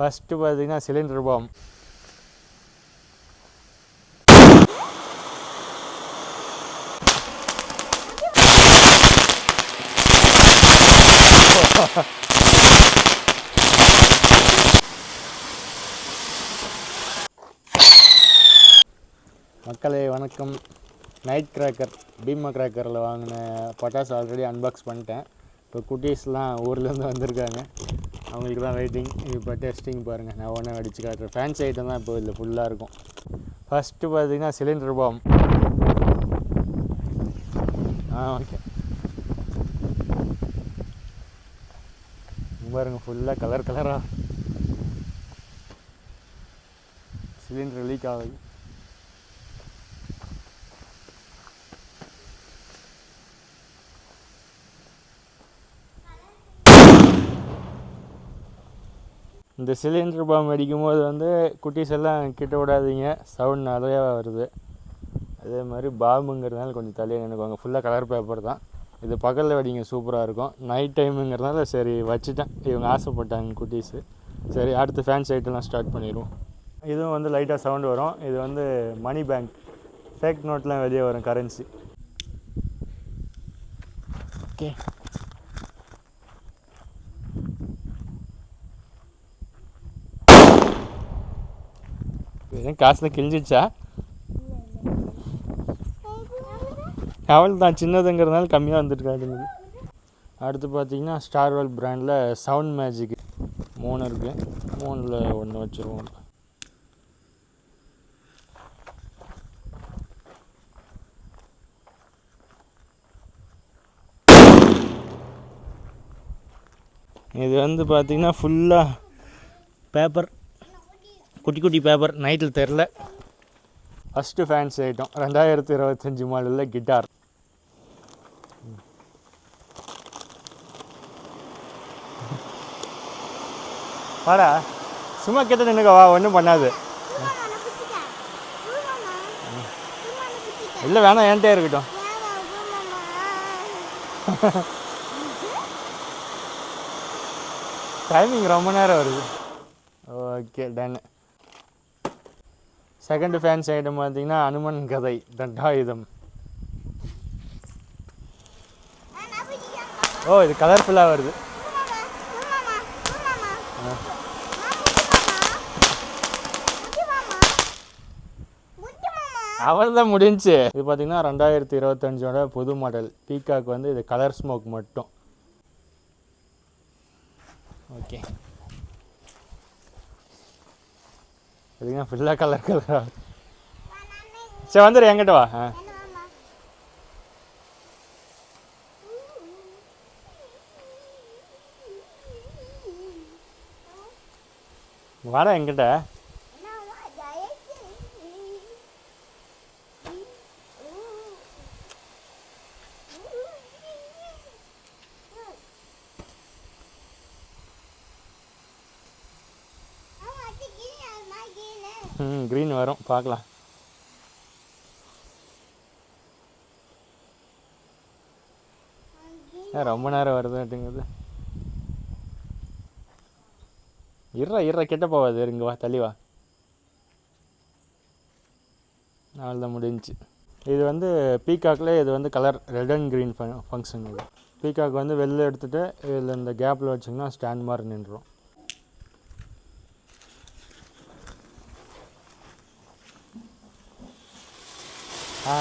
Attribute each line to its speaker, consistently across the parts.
Speaker 1: First பார்த்தீங்கன்னா cylinder bomb. மக்களே வணக்கம். நைட் கிராக்கர் பீமா கிராக்கரில் வாங்கின பட்டாசு ஆல்ரெடி அன்பாக்ஸ் பண்ணிட்டேன். இப்போ குட்டீஸ்லாம் ஊர்லேருந்து வந்திருக்காங்க, அவங்களுக்கு தான் வெயிட்டிங். இப்போ டெஸ்டிங் பாருங்கள், நான் ஒன்றா அடித்து காட்டுறேன். ஃபேன்சி ஐட்டம் தான் இப்போ இதில் ஃபுல்லாக இருக்கும். ஃபஸ்ட்டு பார்த்தீங்கன்னா சிலிண்டர் பாம். ஓகே, பாருங்க ஃபுல்லாக கலர் கலராக சிலிண்டர் லீக் ஆகுது. இந்த சிலிண்டர் பாம் அடிக்கும் போது வந்து குட்டீஸ் எல்லாம் கிட்ட விடாதீங்க, சவுண்ட் நிறையா வருது. அதே மாதிரி பாம்புங்கிறதுனால கொஞ்சம் தள்ளியே நினைக்குவாங்க. ஃபுல்லாக கலர் பேப்பர் தான். இது பகலில் வெடிங்க சூப்பராக இருக்கும். நைட் டைமுங்கிறதுனால சரி வச்சுட்டேன். இவங்க ஆசைப்பட்டாங்க குட்டீஸு. சரி, அடுத்து ஃபேன்சி ஐட்டம்லாம் ஸ்டார்ட் பண்ணிடுவோம். இதுவும் வந்து லைட்டாக சவுண்டு வரும். இது வந்து மணி பேங்க், ஃபேக் நோட்லாம் வெளியே வரும், கரன்சி. ஓகே, எதுவும் காசில் கிழிஞ்சிச்சா? அவள் தான் சின்னதுங்கிறதுனால கம்மியாக வந்துட்டுருக்காதுங்க. அடுத்து பார்த்தீங்கன்னா ஸ்டார்வெல் பிராண்டில் சவுண்ட் மேஜிக் 3 இருக்குது. 3ல் 1 வச்சுருவோம். இது வந்து பார்த்திங்கன்னா ஃபுல்லாக பேப்பர், குட்டி குட்டி பேப்பர், நைட்டில் தெரில. ஃபஸ்ட்டு ஃபேன்சி ஐட்டம் 2025 மாடலில் கிட்டார். வாடா, சும்மா கிட்ட நின்றுக்கவா, ஒன்றும் பண்ணாது. இல்லை வேணாம், என்கிட்டே இருக்கட்டும். டைமிங் ரொம்ப நேரம் வருது. Okay, done. Second fancy item பார்த்தீங்கன்னா அனுமன் கதை தண்டாயுதம். ஓ, இது கலர்ஃபுல்லாக வருது. அவள் தான் முடிஞ்சு. இது பார்த்தீங்கன்னா 2025 புது மாடல் பீகாக். வந்து இது கலர் ஸ்மோக் மட்டும். ஓகே, இதுங்க ஃபுல்லாக கலர் கலராக. சரி வந்துடு, என்கிட்ட வா. வாடா என்கிட்ட. க்ரீன் வரும், பார்க்கலாம். ரொம்ப நேரம் வருதுட்டுங்குது. இற கெட்ட போகாது. இங்கே வா, தள்ளி வா. அவ்வளோதான் முடிஞ்சு. இது வந்து பீகாக்கில் இது வந்து colour red and green function. இது பீகாக் வந்து வெளில எடுத்துகிட்டு இதில் இந்த கேப்பில் வச்சிங்கன்னா ஸ்டாண்ட் மாதிரி நின்றுடும்.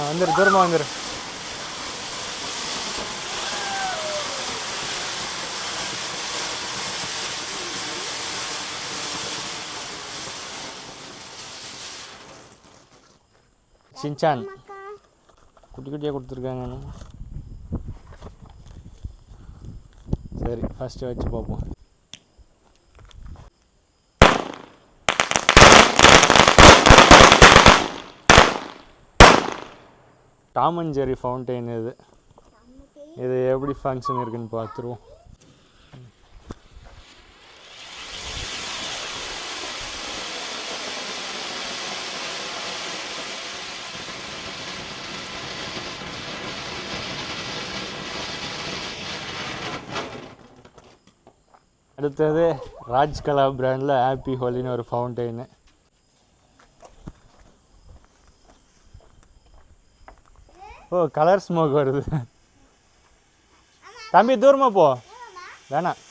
Speaker 1: வந்துடு, தூரமாக வந்துடு. சின்சான் குட்டி குட்டியாக கொடுத்துருக்காங்க. சரி, ஃபஸ்ட்டு வச்சு பார்ப்போம். Tom and Jerry fountain. இது எப்படி ஃபங்க்ஷன் இருக்குன்னு பார்த்துருவோம். அடுத்தது ராஜ்கலா பிராண்டில் ஹாப்பி ஹோலின்னு ஒரு ஃபவுண்டெயின். ஓ கலர் ஸ்மோக் வருது. தம்பி தூரமாக போ, வேணாம்.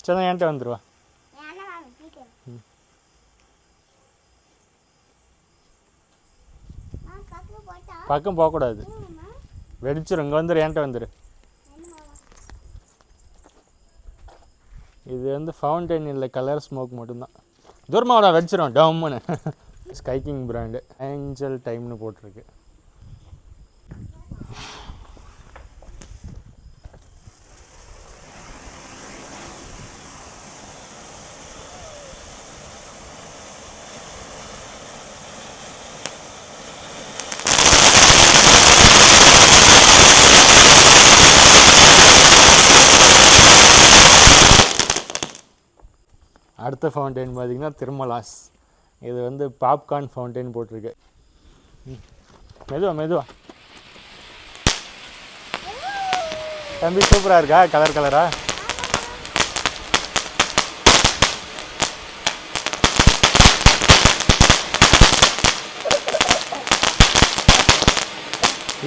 Speaker 1: சரி என்கிட்ட வந்துடுவா. பக்கம் போகக்கூடாது, வெடிச்சிடும். இங்கே வந்துடு, என்கிட்ட வந்துடு. இது வந்து ஃபவுண்டைன் இல்லை, கலர் ஸ்மோக் மட்டும்தான். தூரமாக வெடிச்சிடும் டம்முன்னு. ஸ்கைக்கிங் பிராண்டு ஏஞ்சல் டைம்னு போட்டிருக்கு. அடுத்த ஃபவுண்டைன் பார்த்திங்கன்னா திருமலாஸ். இது வந்து பாப்கார்ன் ஃபவுண்டைன் போட்டிருக்கு. மெதுவா மெதுவா தம்பி, சூப்பராக இருக்கா கலர் கலரா?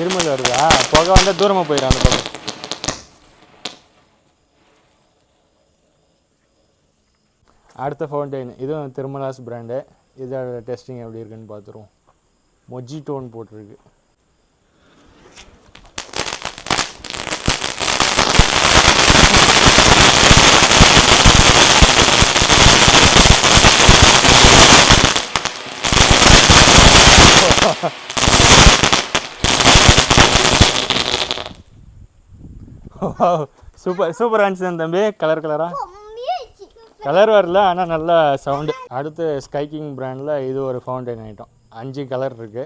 Speaker 1: இருமல் வருதா? புகை வந்தால் தூரமாக போயிடும் அந்த பக்கம். அடுத்த ஃபவுண்டைன் இதுவும் திருமலாஸ் பிராண்டு. இதோட டெஸ்டிங் எப்படி இருக்குன்னு பார்த்துருவோம். மொஜிட்டோன்னு போட்டிருக்கு. சூப்பர் சூப்பராக இருந்துச்சு தம்பி. கலர் கலராக கலர் வரல, ஆனால் நல்லா சவுண்டு. அடுத்து ஸ்கைக்கிங் பிராண்டில் இது ஒரு ஃபவுண்டைன் ஐட்டம். 5 கலர் இருக்குது.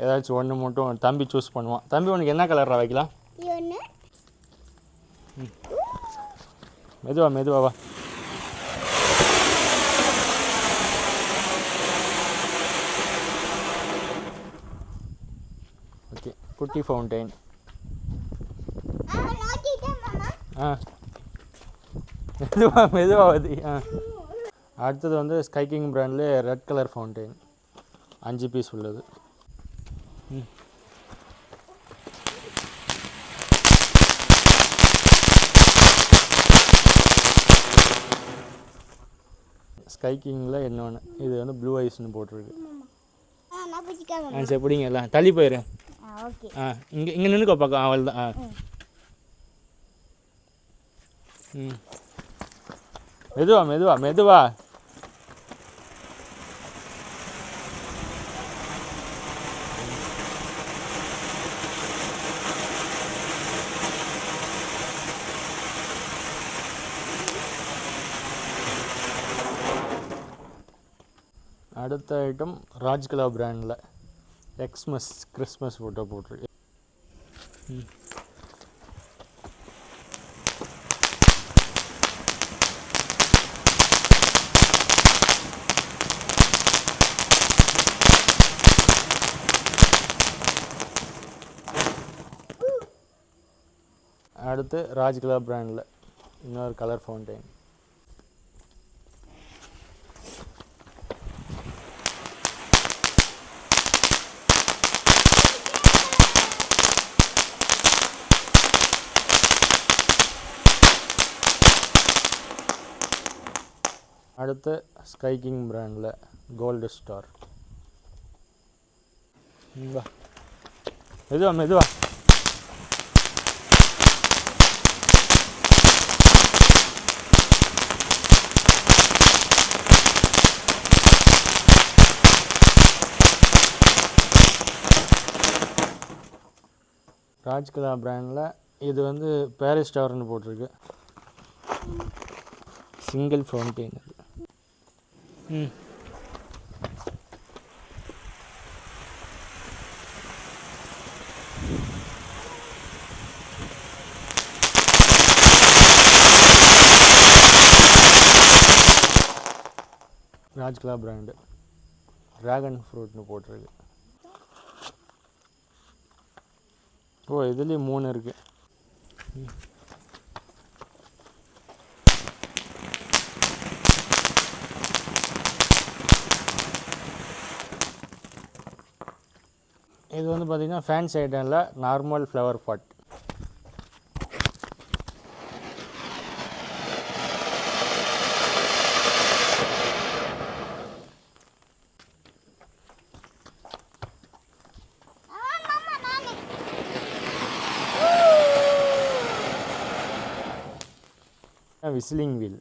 Speaker 1: ஏதாச்சும் ஒன்று மட்டும் தம்பி சூஸ் பண்ணுவான். தம்பி உனக்கு என்ன கலராக வைக்கலாம்? மெதுவா மெதுவாவா. ஓகே, குட்டி ஃபவுண்டைன். மெதுவா மெதுவாகுது. அடுத்தது வந்து ஸ்கைக்கிங் பிராண்ட்லேயே ரெட் கலர் ஃபவுண்டைன் 5 பீஸ் உள்ளது. ஸ்கைக்கிங்கில் இன்னொன்று, இது வந்து ப்ளூ ஐஸ்ன்னு போட்டிருக்கு. சரி பிடிங்க, எல்லாம் தள்ளி போயிரு. இங்கே இங்கே நின்றுக்கோ பக்கம். அவள் தான். மெதுவா மெதுவா மெதுவா. அடுத்த ஐட்டம் ராஜ்கலா பிராண்டில் கிறிஸ்மஸ் ஃபோட்டோ போட்டிருக்கு. அடுத்து ராஜ்கலா பிராண்டில் இன்னொரு கலர் ஃபவுண்டைன். அடுத்து ஸ்கைக்கிங் பிராண்டில் கோல்டு ஸ்டார். மெதுவா மெதுவா. ராஜ்கலா பிராண்டில் இது வந்து பாரிஸ் ஸ்டார்னு போட்டிருக்கு. சிங்கிள் ஃபவுண்டைன் அது. ராஜ்கலா பிராண்டு ட்ராகன் ஃப்ரூட்னு போட்டிருக்கு. ஓ இதுலேயும் 3 இருக்குது. இது வந்து பார்த்திங்கன்னா ஃபேன்சி ஐட்டமில் normal flower pot. Whistling wheel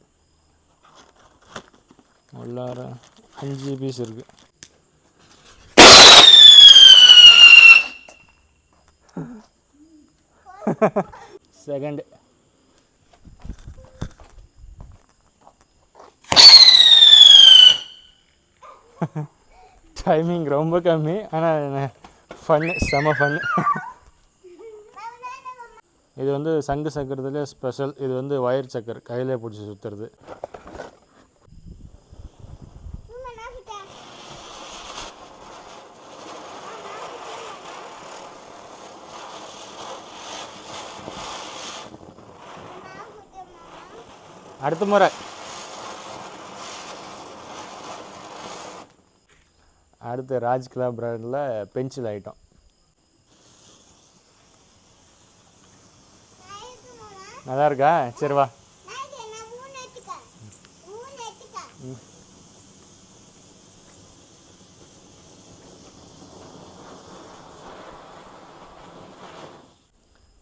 Speaker 1: உள்ளார 5 பீஸ் இருக்குது. செகண்ட் டைமிங் ரொம்ப கம்மி, ஆனால் ஃபன்னு, செம ஃபன்னு. இது வந்து சங்கு சக்கரத்துலேயே ஸ்பெஷல். இது வந்து ஒயர் சக்கர், கையிலே பிடிச்சி சுற்றுறது. அடுத்த முறை அடுத்து ராஜ்கிலா பிராண்டில் பென்சில் ஐட்டம். நல்லா இருக்கா? சரி வா.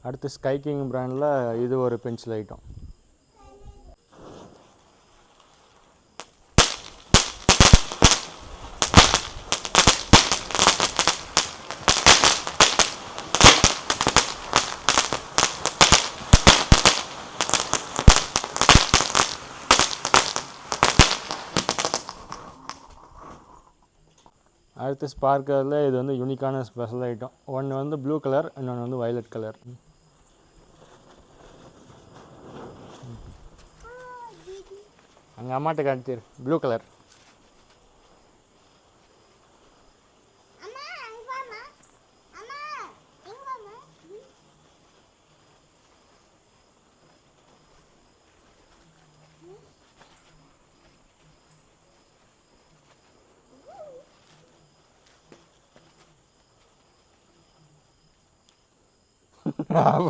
Speaker 1: அடுத்து ஸ்கை கிங் பிராண்டில் இது ஒரு பென்சில் ஐட்டம். அடுத்து ஸ்பார்க்கரில் இது வந்து யூனிக்கான ஸ்பெஷல் ஐட்டம். ஒன்று வந்து ப்ளூ கலர், இன்னொன்று வந்து வயலட் கலர். அங்கே அம்மாட்ட காட்டிரு. Blue colour.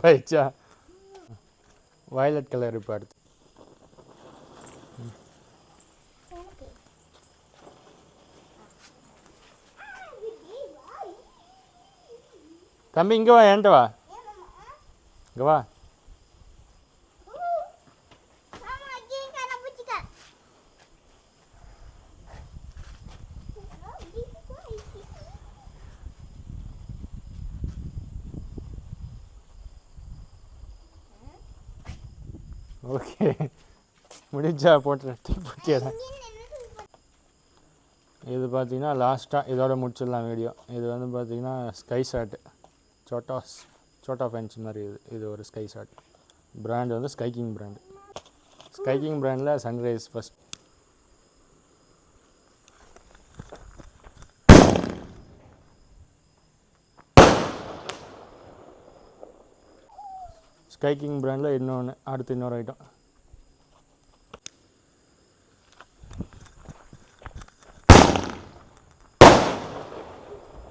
Speaker 1: ஆயிடுச்சா? Violet colour. இப்போ அடுத்து தம்பி இங்கே வா, ஏன்ட்ட வா, இங்கே வா. ஓகே முடிஞ்சா போட்டுறேன். இது பார்த்தீங்கன்னா லாஸ்ட்டாக இதோட முடிச்சிடலாம் வீடியோ. இது வந்து பார்த்தீங்கன்னா ஸ்கை ஷாட், சோட்டா ஃபேன்சி மாதிரி. இது ஒரு ஸ்கை ஷாட். பிராண்ட் வந்து sky king brand. Sky king பிராண்டில் சன்ரைஸ் ஃபஸ்ட். ஸ்கை கிங் பிராண்டில் அடுத்து இன்னொரு ஐட்டம்.